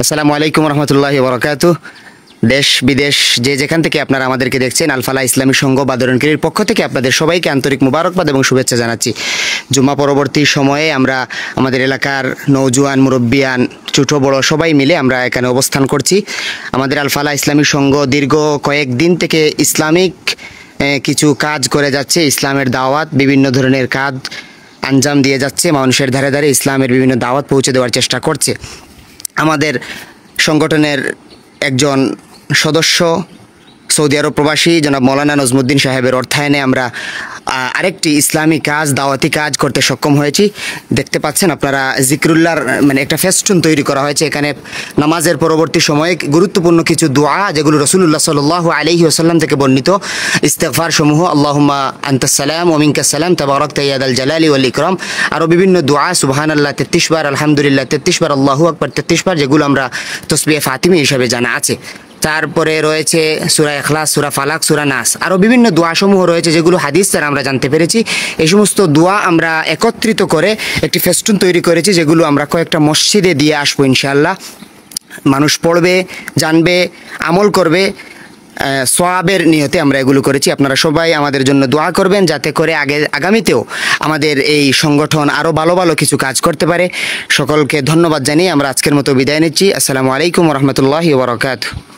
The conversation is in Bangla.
আসসালামু আলাইকুম রহমতুল্লাহি বরকাতুহ। দেশ বিদেশ যে যেখান থেকে আপনারা আমাদেরকে দেখছেন, আলফালা ইসলামী সংঘ বাদরণকারীর পক্ষ থেকে আপনাদের সবাইকে আন্তরিক মুবারকবাদ এবং শুভেচ্ছা জানাচ্ছি। জুম্মা পরবর্তী সময়ে আমরা আমাদের এলাকার নওজোয়ান মুরব্বিয়ান ছোট বড় সবাই মিলে আমরা এখানে অবস্থান করছি। আমাদের আলফালা ইসলামী সংঘ দীর্ঘ কয়েকদিন থেকে ইসলামিক কিছু কাজ করে যাচ্ছে। ইসলামের দাওয়াত, বিভিন্ন ধরনের কাজ আঞ্জাম দিয়ে যাচ্ছে। মানুষের ধারে ধারে ইসলামের বিভিন্ন দাওয়াত পৌঁছে দেওয়ার চেষ্টা করছে। আমাদের সংগঠনের একজন সদস্য সৌদি আরব প্রবাসী জনাব মৌলানা নজমুদ্দিন সাহেবের অর্থায়নে আমরা আরেকটি ইসলামী কাজ, দাওয়াতি কাজ করতে সক্ষম হয়েছি। দেখতে পাচ্ছেন আপনারা, জিকরুল্লাহর একটা ফেস্টুন তৈরি করা হয়েছে। এখানে নামাজের পরবর্তী সময়ে গুরুত্বপূর্ণ কিছু দোয়া, যেগুলো রাসূলুল্লাহ সাল্লাল্লাহু আলাইহি ওয়াসাল্লাম থেকে বর্ণিত, ইস্তিগফার সমূহ, আল্লাহুম্মা আনতাস সালাম ওয়া মিনকাস সালাম তাবারাকতা ইয়া যাল জালালি ওয়াল ইকরাম, আরও বিভিন্ন দোয়া, সুবহানাল্লাহ 33 বার, আলহামদুলিল্লাহ 33 বার, আল্লাহু আকবার 33 বার, যেগুলো আমরা তসবিহে ফাতিমি হিসাবে জানা আছে। তারপরে রয়েছে সূরা ইখলাস, সূরা ফালাক, সূরা নাস, আরও বিভিন্ন দোয়াসমূহ রয়েছে যেগুলো হাদিস দ্বারা আমরা জানতে পেরেছি। এই সমস্ত দোয়া আমরা একত্রিত করে একটি ফেস্টুন তৈরি করেছি, যেগুলো আমরা কয়েকটা মসজিদে দিয়ে আসবো ইনশাআল্লাহ। মানুষ পড়বে, জানবে, আমল করবে, সওয়াবের নিয়তে আমরা এগুলো করেছি। আপনারা সবাই আমাদের জন্য দোয়া করবেন, যাতে করে আগামীতেও আমাদের এই সংগঠন আরও ভালো ভালো কিছু কাজ করতে পারে। সকলকে ধন্যবাদ জানিয়ে আমরা আজকের মতো বিদায় নিচ্ছি। আসসালামু আলাইকুম রহমতুল্লাহি ওয়া বারাকাতুহু।